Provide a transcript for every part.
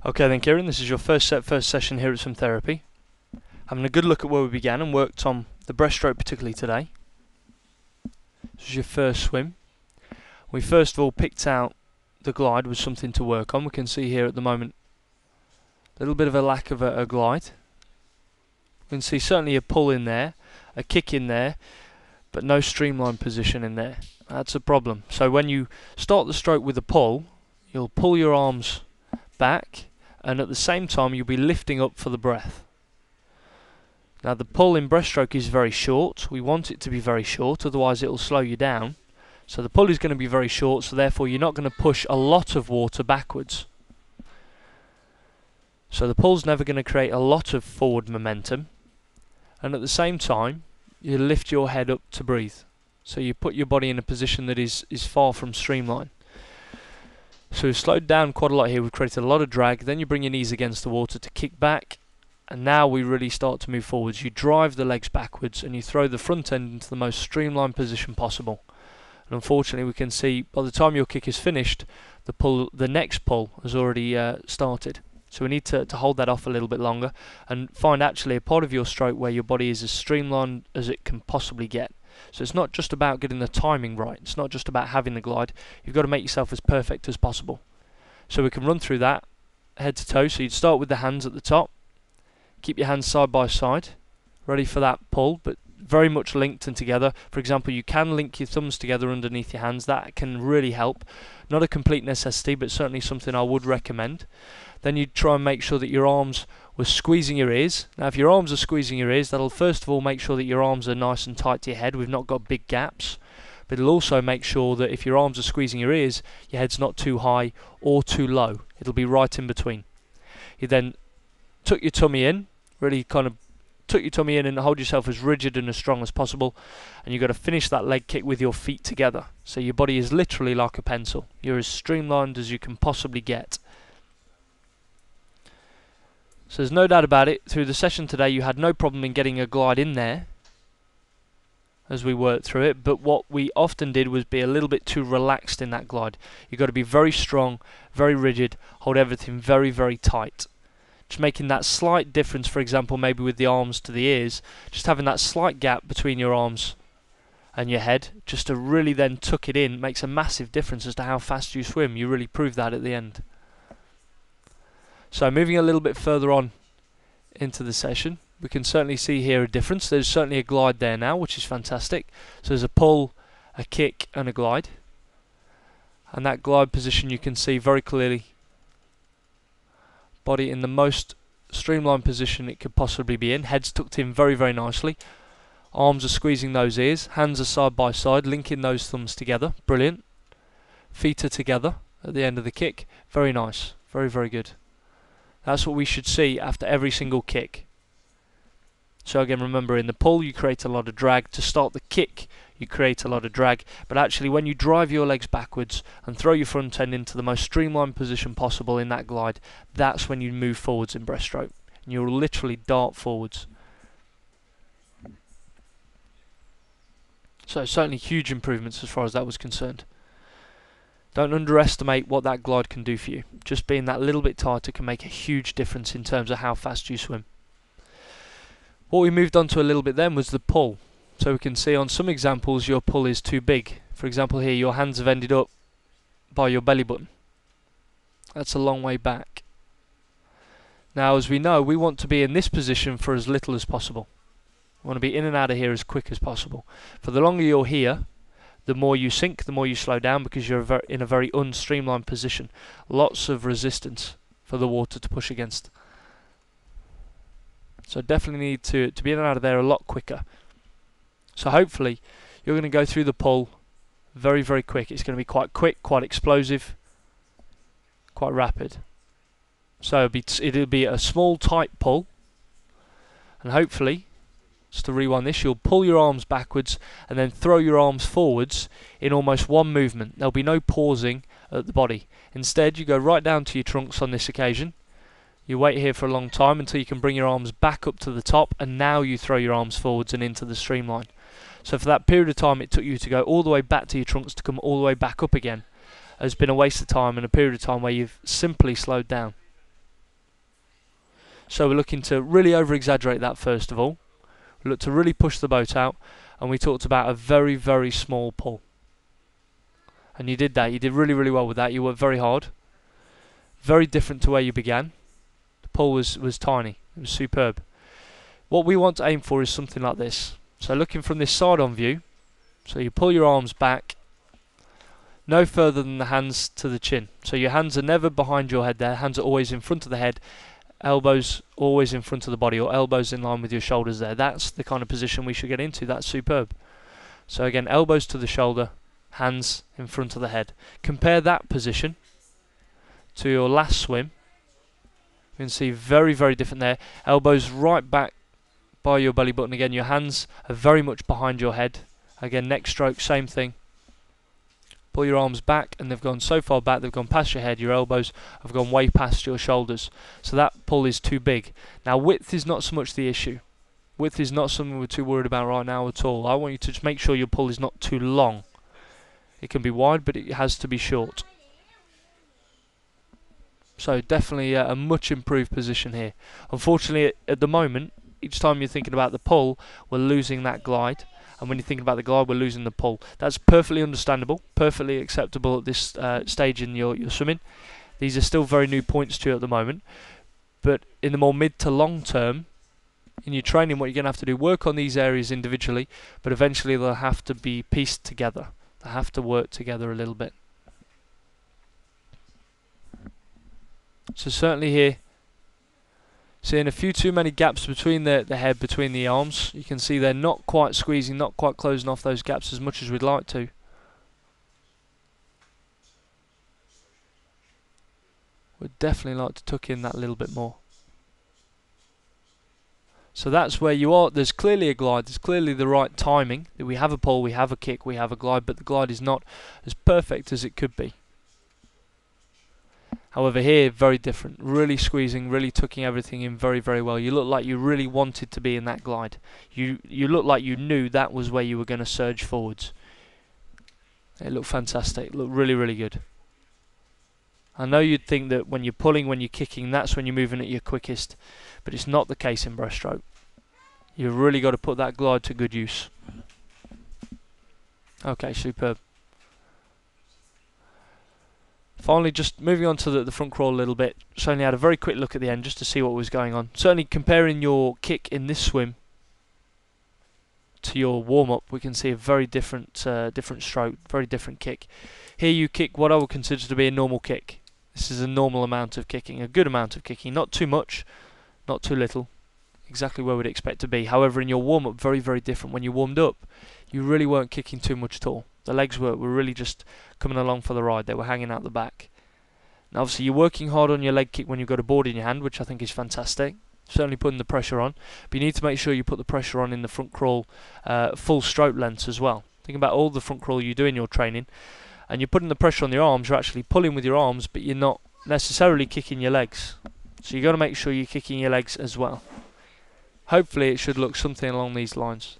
Okay then, Kieran, this is your first session here at Swim Therapy. Having a good look at where we began and worked on the breaststroke particularly today. This is your first swim. We first of all picked out the glide was something to work on. We can see here at the moment a little bit of a lack of a glide. We can see certainly a pull in there, a kick in there, but no streamline position in there. That's a problem. So when you start the stroke with a pull, you'll pull your arms back, and at the same time you'll be lifting up for the breath. Now the pull in breaststroke is very short. We want it to be very short, otherwise it will slow you down. So the pull is going to be very short, so therefore you're not going to push a lot of water backwards. So the pull's never going to create a lot of forward momentum, and at the same time you lift your head up to breathe. So you put your body in a position that is far from streamline. So we've slowed down quite a lot here, we've created a lot of drag, then you bring your knees against the water to kick back, and now we really start to move forwards. You drive the legs backwards and you throw the front end into the most streamlined position possible. And unfortunately we can see by the time your kick is finished, the next pull has already started. So we need to hold that off a little bit longer and find actually a part of your stroke where your body is as streamlined as it can possibly get. So it's not just about getting the timing right, it's not just about having the glide, you've got to make yourself as perfect as possible. So we can run through that head to toe. So you'd start with the hands at the top, keep your hands side by side, ready for that pull, but very much linked and together. For example, you can link your thumbs together underneath your hands, that can really help. Not a complete necessity, but certainly something I would recommend. Then you'd try and make sure that your arms were squeezing your ears. Now if your arms are squeezing your ears, that'll first of all make sure that your arms are nice and tight to your head, we've not got big gaps. But it'll also make sure that if your arms are squeezing your ears, your head's not too high or too low. It'll be right in between. You then tuck your tummy in, really kind of tuck your tummy in and hold yourself as rigid and as strong as possible, and you've got to finish that leg kick with your feet together. So your body is literally like a pencil. You're as streamlined as you can possibly get. So there's no doubt about it, through the session today you had no problem in getting a glide in there as we worked through it, but what we often did was be a little bit too relaxed in that glide. You've got to be very strong, very rigid, hold everything very, very tight. Just making that slight difference, for example, maybe with the arms to the ears, just having that slight gap between your arms and your head, just to really then tuck it in, makes a massive difference as to how fast you swim. You really prove that at the end. So moving a little bit further on into the session, we can certainly see here a difference. There's certainly a glide there now, which is fantastic. So there's a pull, a kick and a glide. And that glide position you can see very clearly. Body in the most streamlined position it could possibly be in. Head's tucked in very, very nicely. Arms are squeezing those ears. Hands are side by side, linking those thumbs together. Brilliant. Feet are together at the end of the kick. Very nice. Very, very good. That's what we should see after every single kick. So again, remember, in the pull you create a lot of drag. To start the kick you create a lot of drag, but actually when you drive your legs backwards and throw your front end into the most streamlined position possible in that glide, that's when you move forwards in breaststroke, and you'll literally dart forwards. So certainly huge improvements as far as that was concerned. Don't underestimate what that glide can do for you. Just being that little bit tighter can make a huge difference in terms of how fast you swim. What we moved on to a little bit then was the pull. So we can see on some examples your pull is too big. For example here, your hands have ended up by your belly button. That's a long way back. Now as we know, we want to be in this position for as little as possible. We want to be in and out of here as quick as possible. For the longer you're here, the more you sink, the more you slow down, because you're in a very unstreamlined position. Lots of resistance for the water to push against. So definitely need to be in and out of there a lot quicker. So hopefully you're going to go through the pull very, very quick. It's going to be quite quick, quite explosive, quite rapid. So it'll be a small, tight pull, and hopefully, just to rewind this, you'll pull your arms backwards and then throw your arms forwards in almost one movement. There'll be no pausing at the body. Instead, you go right down to your trunks on this occasion. You wait here for a long time until you can bring your arms back up to the top, and now you throw your arms forwards and into the streamline. So for that period of time it took you to go all the way back to your trunks to come all the way back up again has been a waste of time, and a period of time where you've simply slowed down. So we're looking to really over-exaggerate that first of all. We look to really push the boat out, and we talked about a very, very small pull. And you did that. You did really, really well with that. You worked very hard. Very different to where you began. The pull was tiny. It was superb. What we want to aim for is something like this. So looking from this side-on view, so you pull your arms back no further than the hands to the chin. So your hands are never behind your head there. Hands are always in front of the head. Elbows always in front of the body, or elbows in line with your shoulders there. That's the kind of position we should get into. That's superb. So again, elbows to the shoulder, hands in front of the head. Compare that position to your last swim. You can see very, very different there. Elbows right back by your belly button. Again, your hands are very much behind your head. Again, next stroke, same thing. Pull your arms back, and they've gone so far back, they've gone past your head. Your elbows have gone way past your shoulders. So that pull is too big. Now, width is not so much the issue. Width is not something we're too worried about right now at all. I want you to just make sure your pull is not too long. It can be wide, but it has to be short. So definitely a much improved position here. Unfortunately, at the moment, each time you're thinking about the pull, we're losing that glide. And when you're thinking about the glide, we're losing the pull. That's perfectly understandable, perfectly acceptable at this stage in your swimming. These are still very new points to you at the moment. But in the more mid to long term, in your training, what you're going to have to do, work on these areas individually, but eventually they'll have to be pieced together. They have to work together a little bit. So certainly here, seeing a few too many gaps between the head, between the arms. You can see they're not quite squeezing, not quite closing off those gaps as much as we'd like to. We'd definitely like to tuck in that little bit more. So that's where you are. There's clearly a glide, there's clearly the right timing. We have a pull, we have a kick, we have a glide, but the glide is not as perfect as it could be. However, here, very different. Really squeezing, really tucking everything in very, very well. You look like you really wanted to be in that glide. You look like you knew that was where you were going to surge forwards. It looked fantastic. It looked really, really good. I know you'd think that when you're pulling, when you're kicking, that's when you're moving at your quickest. But it's not the case in breaststroke. You've really got to put that glide to good use. Okay, superb. Finally, just moving on to the front crawl a little bit. So only had a very quick look at the end just to see what was going on. Certainly comparing your kick in this swim to your warm-up, we can see a very different stroke, very different kick. Here you kick what I would consider to be a normal kick. This is a normal amount of kicking, a good amount of kicking, not too much, not too little, exactly where we'd expect to be. However, in your warm-up, very, very different. When you warmed up, you really weren't kicking too much at all. The legs were really just coming along for the ride. They were hanging out the back. Now obviously you're working hard on your leg kick when you've got a board in your hand, which I think is fantastic. Certainly putting the pressure on. But you need to make sure you put the pressure on in the front crawl full stroke lengths as well. Think about all the front crawl you do in your training. And you're putting the pressure on your arms. You're actually pulling with your arms, but you're not necessarily kicking your legs. So you've got to make sure you're kicking your legs as well. Hopefully it should look something along these lines.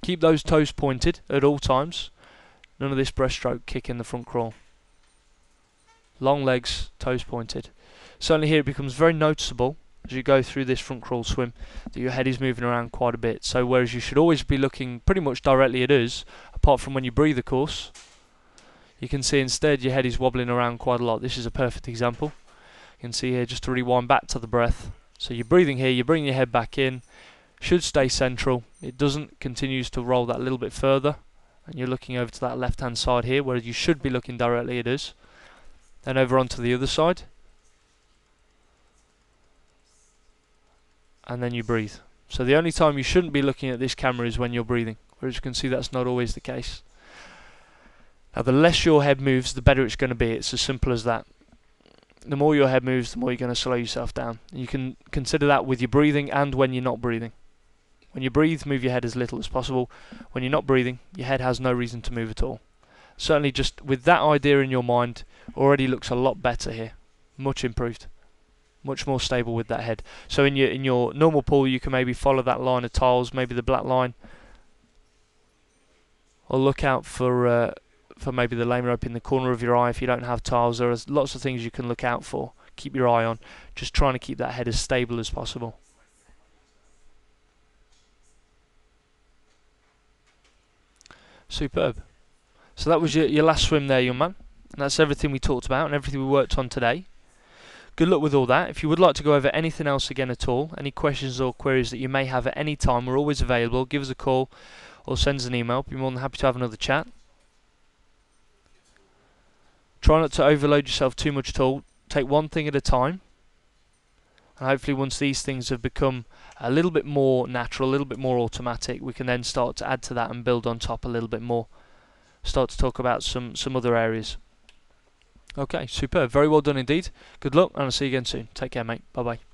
Keep those toes pointed at all times. None of this breaststroke kick in the front crawl. Long legs, toes pointed. Certainly here it becomes very noticeable as you go through this front crawl swim that your head is moving around quite a bit. So whereas you should always be looking pretty much directly at us, apart from when you breathe of course, you can see instead your head is wobbling around quite a lot. This is a perfect example. You can see here, just to rewind back to the breath. So you're breathing here, you bring your head back in, should stay central. It doesn't, continues to roll that little bit further. And you're looking over to that left hand side here where you should be looking directly at us. Then over onto the other side. And then you breathe. So the only time you shouldn't be looking at this camera is when you're breathing. Whereas you can see that's not always the case. Now the less your head moves, the better it's going to be. It's as simple as that. The more your head moves, the more you're going to slow yourself down. And you can consider that with your breathing and when you're not breathing. When you breathe, move your head as little as possible. When you're not breathing, your head has no reason to move at all. Certainly just with that idea in your mind, already looks a lot better here. Much improved. Much more stable with that head. So in your normal pull, you can maybe follow that line of tiles, maybe the black line. Or look out for maybe the lame rope in the corner of your eye if you don't have tiles. There are lots of things you can look out for. keep your eye on, just trying to keep that head as stable as possible. Superb. So that was your last swim there, young man. And that's everything we talked about and everything we worked on today. Good luck with all that. If you would like to go over anything else again at all, any questions or queries that you may have at any time, we're always available. Give us a call or send us an email. Be more than happy to have another chat. Try not to overload yourself too much at all. Take one thing at a time. And hopefully once these things have become a little bit more natural, a little bit more automatic, we can then start to add to that and build on top a little bit more. Start to talk about some other areas. Okay, superb. Very well done indeed. Good luck, and I'll see you again soon. Take care, mate. Bye-bye.